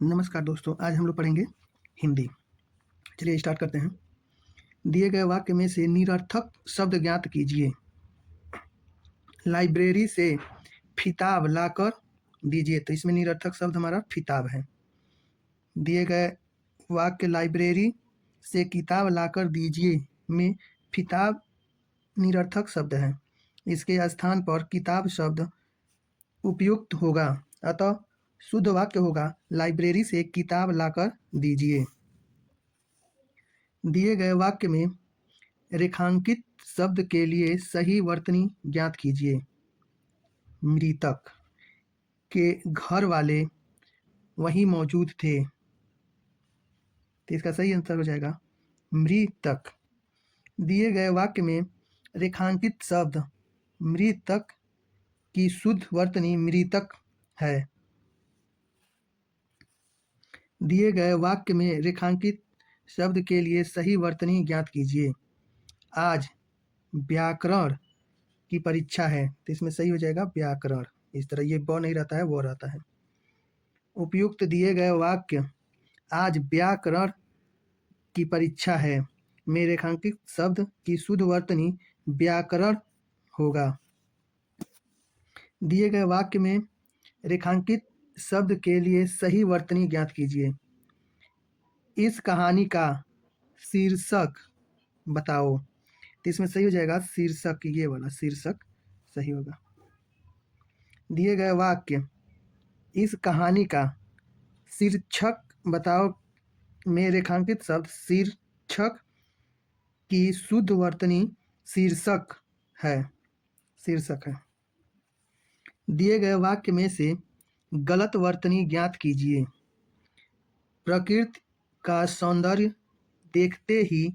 नमस्कार दोस्तों, आज हम लोग पढ़ेंगे हिंदी। चलिए स्टार्ट करते हैं। दिए गए वाक्य में से निरर्थक शब्द ज्ञात कीजिए। लाइब्रेरी से किताब लाकर दीजिए। तो इसमें निरर्थक शब्द हमारा किताब है। दिए गए वाक्य लाइब्रेरी से किताब लाकर दीजिए में किताब निरर्थक शब्द है। इसके स्थान पर किताब शब्द उपयुक्त होगा, अतः शुद्ध वाक्य होगा लाइब्रेरी से किताब लाकर दीजिए। दिए गए वाक्य में रेखांकित शब्द के लिए सही वर्तनी ज्ञात कीजिए। मृतक के घर वाले वहीं मौजूद थे। तो इसका सही आंसर हो जाएगा मृतक। दिए गए वाक्य में रेखांकित शब्द मृतक की शुद्ध वर्तनी मृतक है। दिए गए वाक्य में रेखांकित शब्द के लिए सही वर्तनी ज्ञात कीजिए। आज व्याकरण की परीक्षा है। तो इसमें सही हो जाएगा व्याकरण। इस तरह ये ब नहीं रहता है, वो रहता है। उपयुक्त दिए गए वाक्य आज व्याकरण की परीक्षा है में रेखांकित शब्द की शुद्ध वर्तनी व्याकरण होगा। दिए गए वाक्य में रेखांकित शब्द के लिए सही वर्तनी ज्ञात कीजिए। इस कहानी का शीर्षक बताओ। तो इसमें सही हो जाएगा शीर्षक, ये वाला शीर्षक सही होगा। दिए गए वाक्य इस कहानी का शीर्षक बताओ में रेखांकित शब्द शीर्षक की शुद्ध वर्तनी शीर्षक है। शीर्षक है। दिए गए वाक्य में से गलत वर्तनी ज्ञात कीजिए। प्रकृति का सौंदर्य देखते ही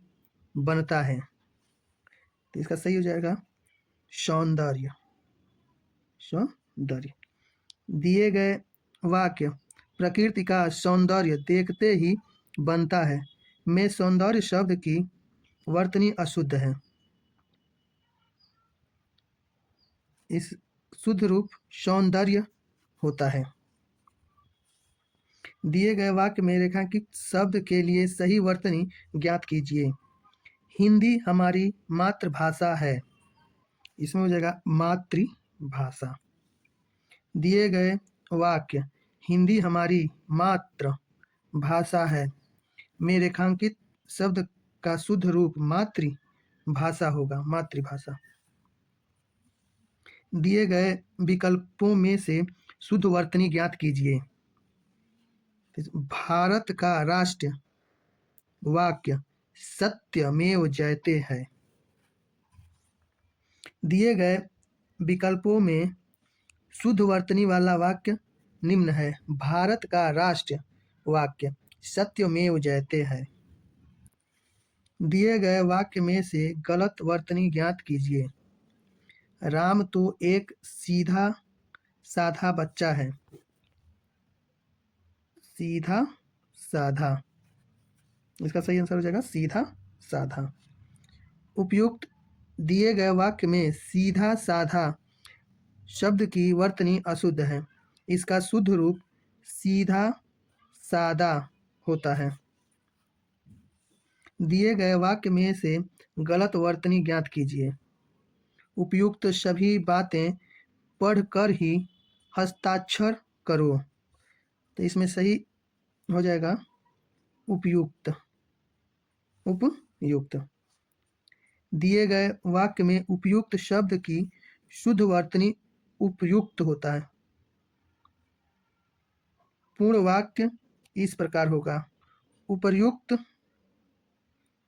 बनता है। तो इसका सही हो जाएगा सौंदर्य। सौंदर्य। दिए गए वाक्य प्रकृति का सौंदर्य देखते ही बनता है में सौंदर्य शब्द की वर्तनी अशुद्ध है। इस शुद्ध रूप सौंदर्य होता है। दिए गए वाक्य में रेखांकित शब्द के लिए सही वर्तनी ज्ञात कीजिए। हिंदी हमारी मातृभाषा है। इसमें हो जाएगा मातृभाषा। दिए गए वाक्य हिंदी हमारी मातृभाषा है में रेखांकित शब्द का शुद्ध रूप मातृभाषा होगा। मातृभाषा। दिए गए विकल्पों में से शुद्ध वर्तनी ज्ञात कीजिए। भारत का राष्ट्र वाक्य सत्यमेव जयते है। दिए गए विकल्पों में शुद्ध वर्तनी वाला वाक्य निम्न है। भारत का राष्ट्र वाक्य सत्यमेव जयते है। दिए गए वाक्य में से गलत वर्तनी ज्ञात कीजिए। राम तो एक सीधा साधा बच्चा है। सीधा साधा। इसका सही आंसर हो जाएगा सीधा साधा। उपयुक्त दिए गए वाक्य में सीधा साधा शब्द की वर्तनी अशुद्ध है। इसका शुद्ध रूप सीधा सादा होता है। दिए गए वाक्य में से गलत वर्तनी ज्ञात कीजिए। उपयुक्त सभी बातें पढ़कर ही हस्ताक्षर करो। तो इसमें सही हो जाएगा उपयुक्त। उपयुक्त। दिए गए वाक्य में उपयुक्त शब्द की शुद्ध वर्तनी उपयुक्त होता है। पूर्ण वाक्य इस प्रकार होगा। उपर्युक्त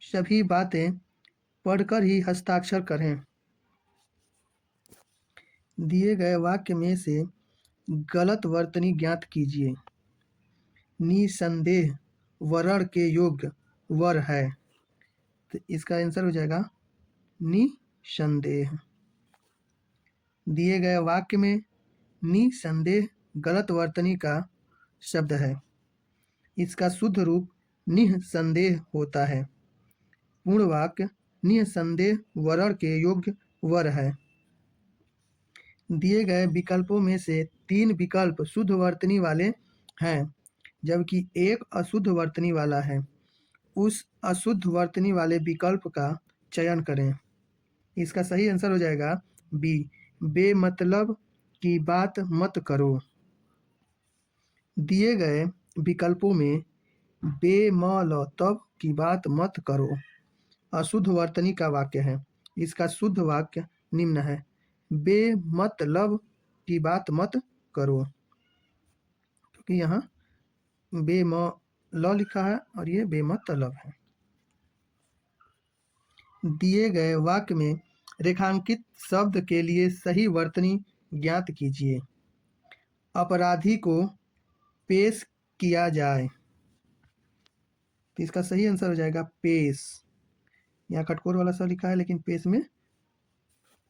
सभी बातें पढ़कर ही हस्ताक्षर करें। दिए गए वाक्य में से गलत वर्तनी ज्ञात कीजिए। निसंदेह वरण के योग्य वर है। तो इसका आंसर हो जाएगा निसंदेह। दिए गए वाक्य में निसंदेह गलत वर्तनी का शब्द है। इसका शुद्ध रूप निसंदेह होता है। पूर्ण वाक्य निसंदेह वरण के योग्य वर है। दिए गए विकल्पों में से 3 विकल्प शुद्ध वर्तनी वाले हैं। जबकि एक अशुद्ध वर्तनी वाला है। उस अशुद्ध वर्तनी वाले विकल्प का चयन करें। इसका सही आंसर हो जाएगा बी, बेमतलब की बात मत करो। दिए गए विकल्पों में बेमतलब की बात मत करो अशुद्ध वर्तनी का वाक्य है। इसका शुद्ध वाक्य निम्न है, बेमतलब की बात मत करो, क्योंकि यहाँ बेमल लिखा है और ये बेमतलब है। दिए गए वाक्य में रेखांकित शब्द के लिए सही वर्तनी ज्ञात कीजिए। अपराधी को पेश किया जाए, तो इसका सही आंसर हो जाएगा पेश। यहाँ कटकोर वाला स लिखा है लेकिन पेश में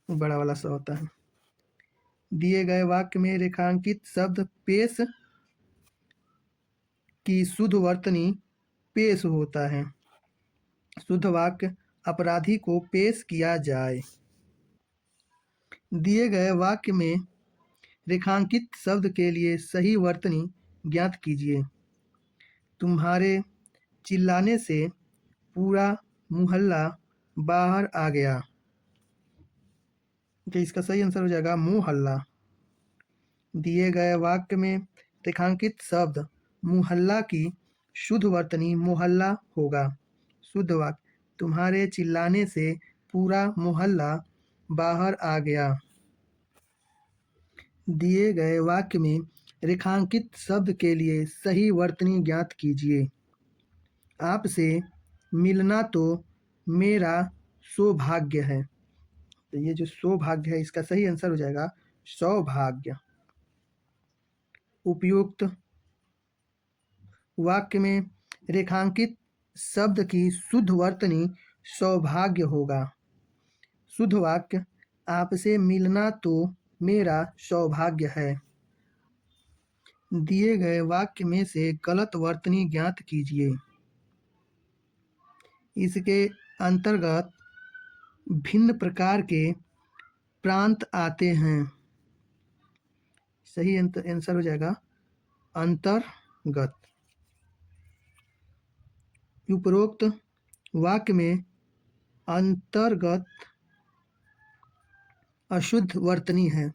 बड़ा वाला स होता है। दिए गए वाक्य में रेखांकित शब्द पेश की शुद्ध वर्तनी पेश होता है। शुद्ध वाक्य अपराधी को पेश किया जाए। दिए गए वाक्य में रेखांकित शब्द के लिए सही वर्तनी ज्ञात कीजिए। तुम्हारे चिल्लाने से पूरा मोहल्ला बाहर आ गया, तो इसका सही आंसर हो जाएगा मोहल्ला। दिए गए वाक्य में रेखांकित शब्द मोहल्ला की शुद्ध वर्तनी मोहल्ला होगा। शुद्ध वाक्य तुम्हारे चिल्लाने से पूरा मोहल्ला बाहर आ गया। दिए गए वाक्य में रेखांकित शब्द के लिए सही वर्तनी ज्ञात कीजिए। आपसे मिलना तो मेरा सौभाग्य है, तो ये जो सौभाग्य है इसका सही आंसर हो जाएगा सौभाग्य। उपयुक्त वाक्य में रेखांकित शब्द की शुद्ध वर्तनी सौभाग्य होगा। शुद्ध वाक्य आपसे मिलना तो मेरा सौभाग्य है। दिए गए वाक्य में से गलत वर्तनी ज्ञात कीजिए। इसके अंतर्गत भिन्न प्रकार के प्रांत आते हैं। सही आंसर हो जाएगा अंतर्गत। उपरोक्त वाक्य में अंतर्गत अशुद्ध वर्तनी है।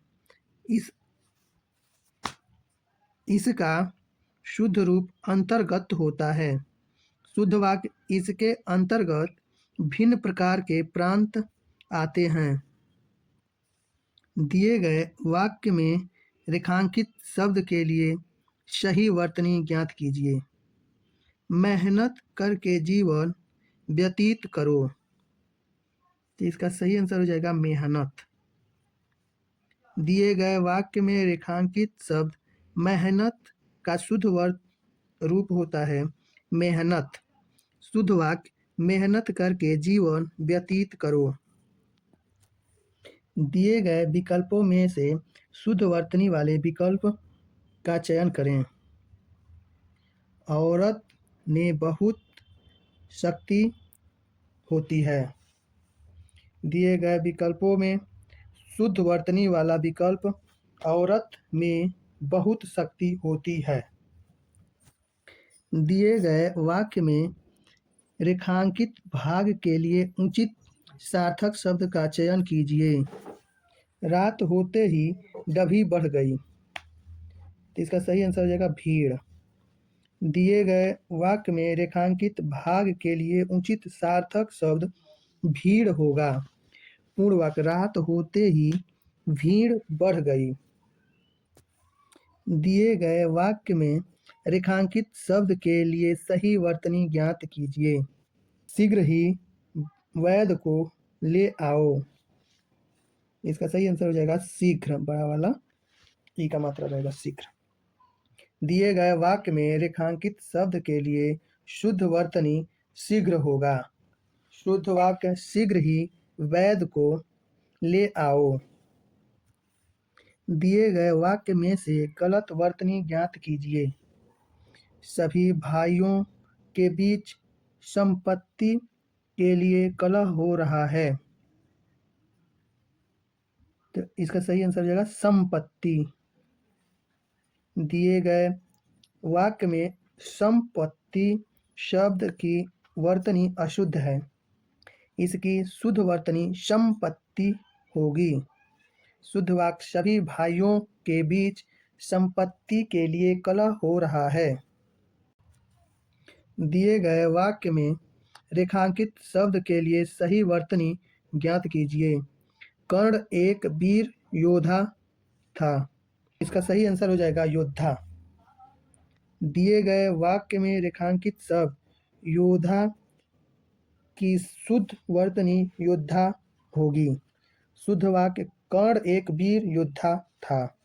इसका शुद्ध रूप अंतर्गत होता है। शुद्ध वाक्य इसके अंतर्गत भिन्न प्रकार के प्रांत आते हैं। दिए गए वाक्य में रेखांकित शब्द के लिए सही वर्तनी ज्ञात कीजिए। मेहनत करके जीवन व्यतीत करो, तो इसका सही आंसर हो जाएगा मेहनत। दिए गए वाक्य में रेखांकित शब्द मेहनत का शुद्ध रूप होता है मेहनत। शुद्ध वाक्य मेहनत करके जीवन व्यतीत करो। दिए गए विकल्पों में से शुद्ध वर्तनी वाले विकल्प का चयन करें। औरत में बहुत शक्ति होती है। दिए गए विकल्पों में शुद्ध वर्तनी वाला विकल्प औरत में बहुत शक्ति होती है। दिए गए वाक्य में रेखांकित भाग के लिए उचित सार्थक शब्द का चयन कीजिए। रात होते ही डभी बढ़ गई, तो इसका सही आंसर हो जाएगा भीड़। दिए गए वाक्य में रेखांकित भाग के लिए उचित सार्थक शब्द भीड़ होगा। पूर्ण वाक्य रात होते ही भीड़ बढ़ गई। दिए गए वाक्य में रेखांकित शब्द के लिए सही वर्तनी ज्ञात कीजिए। शीघ्र ही वैद्य को ले आओ, इसका सही आंसर हो जाएगा शीघ्र, बड़ा वाला ई का मात्रा रहेगा शीघ्र। दिए गए वाक्य में रेखांकित शब्द के लिए शुद्ध वर्तनी शीघ्र होगा। शुद्ध वाक्य शीघ्र ही वैद्य को ले आओ। दिए गए वाक्य में से गलत वर्तनी ज्ञात कीजिए। सभी भाइयों के बीच संपत्ति के लिए कलह हो रहा है, तो इसका सही आंसर हो जाएगा संपत्ति। दिए गए वाक्य में संपत्ति शब्द की वर्तनी अशुद्ध है। इसकी शुद्ध वर्तनी संपत्ति होगी। शुद्ध वाक्य सभी भाइयों के बीच संपत्ति के लिए कलह हो रहा है। दिए गए वाक्य में रेखांकित शब्द के लिए सही वर्तनी ज्ञात कीजिए। कर्ण एक वीर योद्धा था। इसका सही आंसर हो जाएगा योद्धा। दिए गए वाक्य में रेखांकित शब्द योद्धा की शुद्ध वर्तनी योद्धा होगी। शुद्ध वाक्य कर्ण एक वीर योद्धा था।